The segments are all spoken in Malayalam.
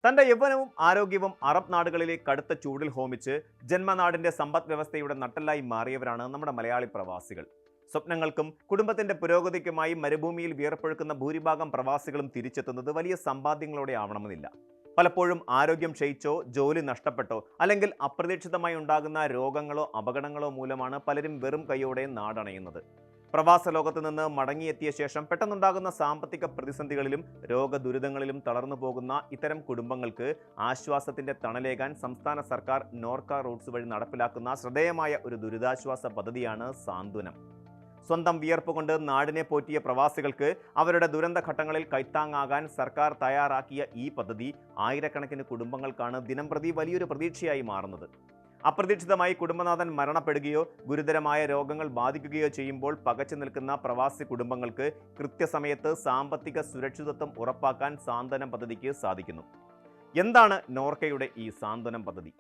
തന്റെ യൗവനവും ആരോഗ്യവും അറബ് നാടുകളിലെ കടുത്ത ചൂടിൽ ഹോമിച്ച് ജന്മനാടിന്റെ സമ്പദ് വ്യവസ്ഥയുടെ നട്ടെല്ലായി മാറിയവരാണ് നമ്മുടെ മലയാളി പ്രവാസികൾ. സ്വപ്നങ്ങൾക്കും കുടുംബത്തിന്റെ പുരോഗതിക്കുമായി മരുഭൂമിയിൽ വിയർപ്പൊഴുക്കുന്ന ഭൂരിഭാഗം പ്രവാസികളും തിരിച്ചെത്തുന്നത് വലിയ സമ്പാദ്യങ്ങളോടെ ആവണമെന്നില്ല. പലപ്പോഴും ആരോഗ്യം ക്ഷയിച്ചോ, ജോലി നഷ്ടപ്പെട്ടോ, അല്ലെങ്കിൽ അപ്രതീക്ഷിതമായി ഉണ്ടാകുന്ന രോഗങ്ങളോ അപകടങ്ങളോ മൂലമാണ് പലരും വെറും കൈയോടെ നാടണയുന്നത്. പ്രവാസ ലോകത്ത് നിന്ന് മടങ്ങിയെത്തിയ ശേഷം പെട്ടെന്നുണ്ടാകുന്ന സാമ്പത്തിക പ്രതിസന്ധികളിലും രോഗദുരിതങ്ങളിലും തളർന്നു പോകുന്ന ഇത്തരം കുടുംബങ്ങൾക്ക് ആശ്വാസത്തിന്റെ തണലേകാൻ സംസ്ഥാന സർക്കാർ നോർക്ക റൂട്ട്സ് വഴി നടപ്പിലാക്കുന്ന ശ്രദ്ധേയമായ ഒരു ദുരിതാശ്വാസ പദ്ധതിയാണ് സാന്ത്വനം. സ്വന്തം വിയർപ്പ് കൊണ്ട് നാടിനെ പോറ്റിയ പ്രവാസികൾക്ക് അവരുടെ ദുരന്തഘട്ടങ്ങളിൽ കൈത്താങ്ങാകാൻ സർക്കാർ തയ്യാറാക്കിയ ഈ പദ്ധതി ആയിരക്കണക്കിന് കുടുംബങ്ങൾക്കാണ് ദിനംപ്രതി വലിയൊരു പ്രതീക്ഷയായി മാറുന്നത്. അപ്രതീക്ഷിതമായി കുടുംബനാഥൻ മരണപ്പെടുകയോ ഗുരുതരമായ രോഗങ്ങൾ ബാധിക്കുകയോ ചെയ്യുമ്പോൾ പകച്ചു നിൽക്കുന്ന പ്രവാസി കുടുംബങ്ങൾക്ക് കൃത്യസമയത്ത് സാമ്പത്തിക സുരക്ഷിതത്വം ഉറപ്പാക്കാൻ സാന്ത്വനം പദ്ധതിക്ക് സാധിക്കുന്നു. എന്താണ് നോർക്കയുടെ ഈ സാന്ത്വനം പദ്ധതി?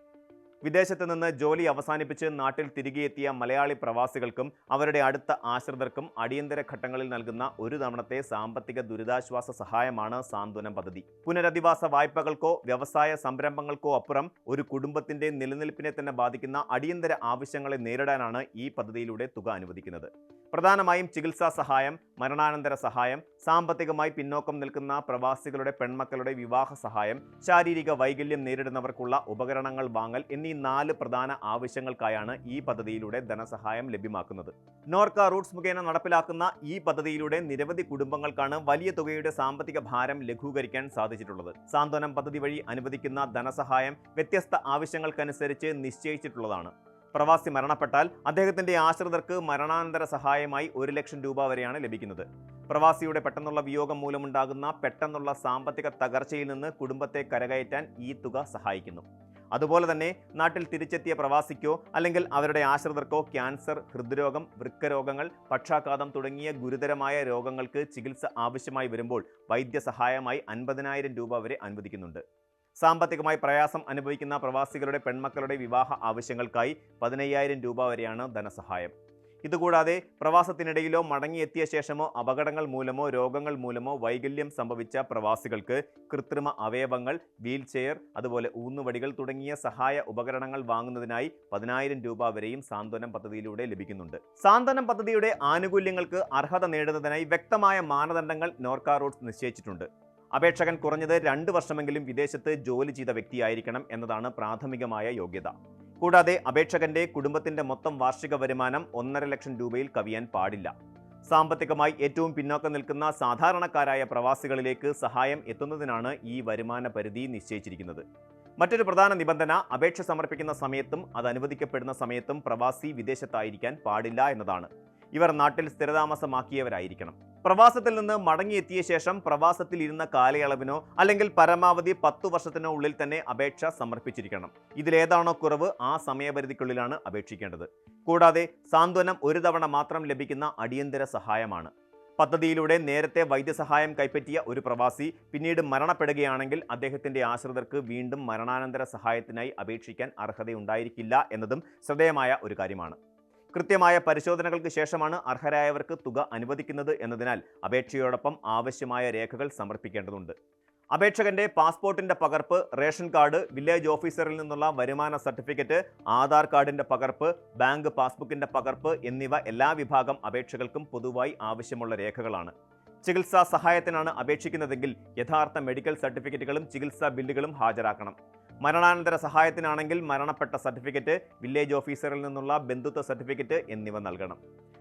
വിദേശത്ത് നിന്ന് ജോലി അവസാനിപ്പിച്ച് നാട്ടിൽ തിരികെ എത്തിയ മലയാളി പ്രവാസികൾക്കും അവരുടെ അടുത്ത ആശ്രിതർക്കും അടിയന്തര ഘട്ടങ്ങളിൽ നൽകുന്ന ഒരു തവണത്തെ സാമ്പത്തിക ദുരിതാശ്വാസ സഹായമാണ് സാന്ത്വനം പദ്ധതി. പുനരധിവാസ വായ്പകൾക്കോ വ്യവസായ സംരംഭങ്ങൾക്കോ അപ്പുറം ഒരു കുടുംബത്തിന്റെ നിലനിൽപ്പിനെ തന്നെ ബാധിക്കുന്ന അടിയന്തര ആവശ്യങ്ങളെ നേരിടാനാണ് ഈ പദ്ധതിയിലൂടെ തുക അനുവദിക്കുന്നത്. പ്രധാനമായും ചികിത്സാ സഹായം, മരണാനന്തര സഹായം, സാമ്പത്തികമായി പിന്നോക്കം നിൽക്കുന്ന പ്രവാസികളുടെ പെൺമക്കളുടെ വിവാഹ സഹായം, ശാരീരിക വൈകല്യം നേരിടുന്നവർക്കുള്ള ഉപകരണങ്ങൾ വാങ്ങൽ എന്നീ 4 പ്രധാന ആവശ്യങ്ങൾക്കായാണ് ഈ പദ്ധതിയിലൂടെ ധനസഹായം ലഭ്യമാക്കുന്നത്. നോർക്ക റൂട്ട്സ് മുഖേന നടപ്പിലാക്കുന്ന ഈ പദ്ധതിയിലൂടെ നിരവധി കുടുംബങ്ങൾക്കാണ് വലിയ തുകയുടെ സാമ്പത്തിക ഭാരം ലഘൂകരിക്കാൻ സാധിച്ചിട്ടുള്ളത്. സാന്ത്വനം പദ്ധതി വഴി അനുവദിക്കുന്ന ധനസഹായം വ്യത്യസ്ത ആവശ്യങ്ങൾക്കനുസരിച്ച് നിശ്ചയിച്ചിട്ടുള്ളതാണ്. പ്രവാസി മരണപ്പെട്ടാൽ അദ്ദേഹത്തിന്റെ ആശ്രിതർക്ക് മരണാനന്തര സഹായമായി 1 ലക്ഷം രൂപ വരെയാണ് ലഭിക്കുന്നത്. പ്രവാസിയുടെ പെട്ടെന്നുള്ള വിയോഗം മൂലമുണ്ടാകുന്ന പെട്ടെന്നുള്ള സാമ്പത്തിക തകർച്ചയിൽ നിന്ന് കുടുംബത്തെ കരകയറ്റാൻ ഈ തുക സഹായിക്കുന്നു. അതുപോലെ തന്നെ നാട്ടിൽ തിരിച്ചെത്തിയ പ്രവാസിക്കോ അല്ലെങ്കിൽ അവരുടെ ആശ്രിതർക്കോ ക്യാൻസർ, ഹൃദ്രോഗം, വൃക്കരോഗങ്ങൾ, പക്ഷാഘാതം തുടങ്ങിയ ഗുരുതരമായ രോഗങ്ങൾക്ക് ചികിത്സ ആവശ്യമായി വരുമ്പോൾ വൈദ്യസഹായമായി 50,000 രൂപ വരെ അനുവദിക്കുന്നുണ്ട്. സാമ്പത്തികമായി പ്രയാസം അനുഭവിക്കുന്ന പ്രവാസികളുടെ പെൺമക്കളുടെ വിവാഹ ആവശ്യങ്ങൾക്കായി 15,000 രൂപ വരെയാണ് ധനസഹായം. ഇതുകൂടാതെ പ്രവാസത്തിനിടയിലോ മടങ്ങിയെത്തിയ ശേഷമോ അപകടങ്ങൾ മൂലമോ രോഗങ്ങൾ മൂലമോ വൈകല്യം സംഭവിച്ച പ്രവാസികൾക്ക് കൃത്രിമ അവയവങ്ങൾ, വീൽ ചെയർ, അതുപോലെ ഊന്നുവടികൾ തുടങ്ങിയ സഹായ ഉപകരണങ്ങൾ വാങ്ങുന്നതിനായി 10,000 രൂപ വരെയും സാന്ത്വനം പദ്ധതിയിലൂടെ ലഭിക്കുന്നുണ്ട്. സാന്ത്വനം പദ്ധതിയുടെ ആനുകൂല്യങ്ങൾക്ക് അർഹത നേടുന്നതിനായി വ്യക്തമായ മാനദണ്ഡങ്ങൾ നോർക്ക റൂട്ട്സ് നിശ്ചയിച്ചിട്ടുണ്ട്. അപേക്ഷകൻ കുറഞ്ഞത് 2 വർഷമെങ്കിലും വിദേശത്ത് ജോലി ചെയ്ത വ്യക്തിയായിരിക്കണം എന്നതാണ് പ്രാഥമികമായ യോഗ്യത. കൂടാതെ അപേക്ഷകന്റെ കുടുംബത്തിന്റെ മൊത്തം വാർഷിക വരുമാനം 1.5 ലക്ഷം രൂപയിൽ കവിയാൻ പാടില്ല. സാമ്പത്തികമായി ഏറ്റവും പിന്നോക്കം നിൽക്കുന്ന സാധാരണക്കാരായ പ്രവാസികളിലേക്ക് സഹായം എത്തുന്നതിനാണ് ഈ വരുമാന പരിധി നിശ്ചയിച്ചിരിക്കുന്നത്. മറ്റൊരു പ്രധാന നിബന്ധന അപേക്ഷ സമർപ്പിക്കുന്ന സമയത്തും അത് അനുവദിക്കപ്പെടുന്ന സമയത്തും പ്രവാസി വിദേശത്തായിരിക്കാൻ പാടില്ല എന്നതാണ്. ഇവർ നാട്ടിൽ സ്ഥിരതാമസമാക്കിയവരായിരിക്കണം. പ്രവാസത്തിൽ നിന്ന് മടങ്ങിയെത്തിയ ശേഷം പ്രവാസത്തിൽ ഇരുന്ന കാലയളവിനോ അല്ലെങ്കിൽ പരമാവധി 10 വർഷത്തിനോ ഉള്ളിൽ തന്നെ അപേക്ഷ സമർപ്പിച്ചിരിക്കണം. ഇതിലേതാണോ കുറവ് ആ സമയപരിധിക്കുള്ളിലാണ് അപേക്ഷിക്കേണ്ടത്. കൂടാതെ സാന്ത്വനം ഒരു തവണ മാത്രം ലഭിക്കുന്ന അടിയന്തര സഹായമാണ്. പദ്ധതിയിലൂടെ നേരത്തെ വൈദ്യസഹായം കൈപ്പറ്റിയ ഒരു പ്രവാസി പിന്നീട് മരണപ്പെടുകയാണെങ്കിൽ അദ്ദേഹത്തിന്റെ ആശ്രിതർക്ക് വീണ്ടും മരണാനന്തര സഹായത്തിനായി അപേക്ഷിക്കാൻ അർഹതയുണ്ടായിരിക്കില്ല എന്നതും ശ്രദ്ധേയമായ ഒരു കാര്യമാണ്. കൃത്യമായ പരിശോധനകൾക്ക് ശേഷമാണ് അർഹരായവർക്ക് തുക അനുവദിക്കുന്നത് എന്നതിനാൽ അപേക്ഷയോടൊപ്പം ആവശ്യമായ രേഖകൾ സമർപ്പിക്കേണ്ടതുണ്ട്. അപേക്ഷകന്റെ പാസ്പോർട്ടിന്റെ പകർപ്പ്, റേഷൻ കാർഡ്, വില്ലേജ് ഓഫീസറിൽ നിന്നുള്ള വരുമാന സർട്ടിഫിക്കറ്റ്, ആധാർ കാർഡിന്റെ പകർപ്പ്, ബാങ്ക് പാസ്ബുക്കിന്റെ പകർപ്പ് എന്നിവ എല്ലാ വിഭാഗം അപേക്ഷകൾക്കും പൊതുവായി ആവശ്യമുള്ള രേഖകളാണ്. ചികിത്സാ സഹായത്തിനാണ് അപേക്ഷിക്കുന്നതെങ്കിൽ യഥാർത്ഥ മെഡിക്കൽ സർട്ടിഫിക്കറ്റുകളും ചികിത്സാ ബില്ലുകളും ഹാജരാക്കണം. മരണാനന്തര സഹായത്തിനാണെങ്കിൽ മരണപ്പെട്ട സർട്ടിഫിക്കറ്റ്, വില്ലേജ് ഓഫീസറിൽ നിന്നുള്ള ബന്ധുത്വ സർട്ടിഫിക്കറ്റ് എന്നിവ നൽകണം.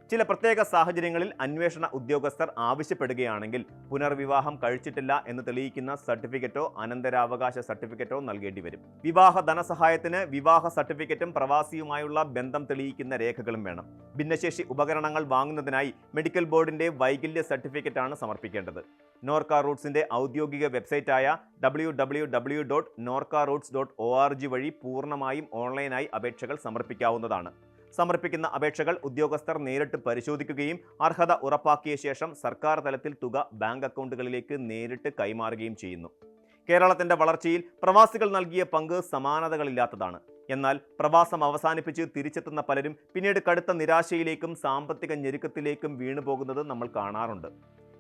ചില പ്രത്യേക സാഹചര്യങ്ങളിൽ അന്വേഷണ ഉദ്യോഗസ്ഥർ ആവശ്യപ്പെടുകയാണെങ്കിൽ പുനർവിവാഹം കഴിച്ചിട്ടില്ല എന്ന് തെളിയിക്കുന്ന സർട്ടിഫിക്കറ്റോ അനന്തരാവകാശ സർട്ടിഫിക്കറ്റോ നൽകേണ്ടി വരും. വിവാഹ ധനസഹായത്തിന് വിവാഹ സർട്ടിഫിക്കറ്റും പ്രവാസിയുമായുള്ള ബന്ധം തെളിയിക്കുന്ന രേഖകളും വേണം. ഭിന്നശേഷി ഉപകരണങ്ങൾ വാങ്ങുന്നതിനായി മെഡിക്കൽ ബോർഡിന്റെ വൈകല്യ സർട്ടിഫിക്കറ്റാണ് സമർപ്പിക്കേണ്ടത്. നോർക്ക റൂട്ട്സിന്റെ ഔദ്യോഗിക വെബ്സൈറ്റായ www.norcaroots.org വഴി പൂർണ്ണമായും ഓൺലൈനായി അപേക്ഷകൾ സമർപ്പിക്കാവുന്നതാണ്. സമർപ്പിക്കുന്ന അപേക്ഷകൾ ഉദ്യോഗസ്ഥർ നേരിട്ട് പരിശോധിക്കുകയും അർഹത ഉറപ്പാക്കിയ ശേഷം സർക്കാർ തലത്തിൽ തുക ബാങ്ക് അക്കൗണ്ടുകളിലേക്ക് നേരിട്ട് കൈമാറുകയും ചെയ്യുന്നു. കേരളത്തിന്റെ വളർച്ചയിൽ പ്രവാസികൾ നൽകിയ പങ്ക് സമാനതകളില്ലാത്തതാണ്. എന്നാൽ പ്രവാസം അവസാനിപ്പിച്ച് തിരിച്ചെത്തുന്ന പലരും പിന്നീട് കടുത്ത നിരാശയിലേക്കും സാമ്പത്തിക ഞെരുക്കത്തിലേക്കും വീണുപോകുന്നത് നമ്മൾ കാണാറുണ്ട്.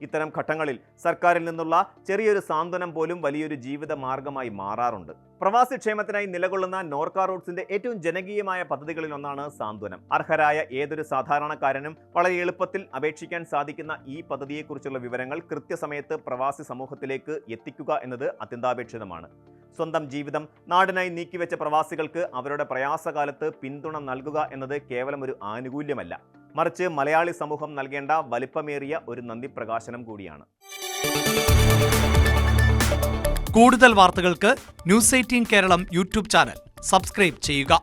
ഇത്തരം ഘട്ടങ്ങളിൽ സർക്കാരിൽ നിന്നുള്ള ചെറിയൊരു സാന്ത്വനം പോലും വലിയൊരു ജീവിത മാർഗമായി മാറാറുണ്ട്. പ്രവാസി ക്ഷേമത്തിനായി നിലകൊള്ളുന്ന നോർക്ക റൂട്ട്സിന്റെ ഏറ്റവും ജനകീയമായ പദ്ധതികളിൽ ഒന്നാണ് സാന്ത്വനം. അർഹരായ ഏതൊരു സാധാരണക്കാരനും വളരെ എളുപ്പത്തിൽ അപേക്ഷിക്കാൻ സാധിക്കുന്ന ഈ പദ്ധതിയെക്കുറിച്ചുള്ള വിവരങ്ങൾ കൃത്യസമയത്ത് പ്രവാസി സമൂഹത്തിലേക്ക് എത്തിക്കുക എന്നത് അത്യന്താപേക്ഷിതമാണ്. സ്വന്തം ജീവിതം നാടിനായി നീക്കിവെച്ച പ്രവാസികൾക്ക് അവരുടെ പ്രയാസകാലത്ത് പിന്തുണ നൽകുക എന്നത് കേവലം ഒരു ആനുകൂല്യമല്ല, മറിച്ച് മലയാളി സമൂഹം നൽകേണ്ട വലിപ്പമേറിയ ഒരു നന്ദി പ്രകാശനം കൂടിയാണ്. കൂടുതൽ വാർത്തകൾക്ക് news 18 Keralam YouTube channel subscribe ചെയ്യുക.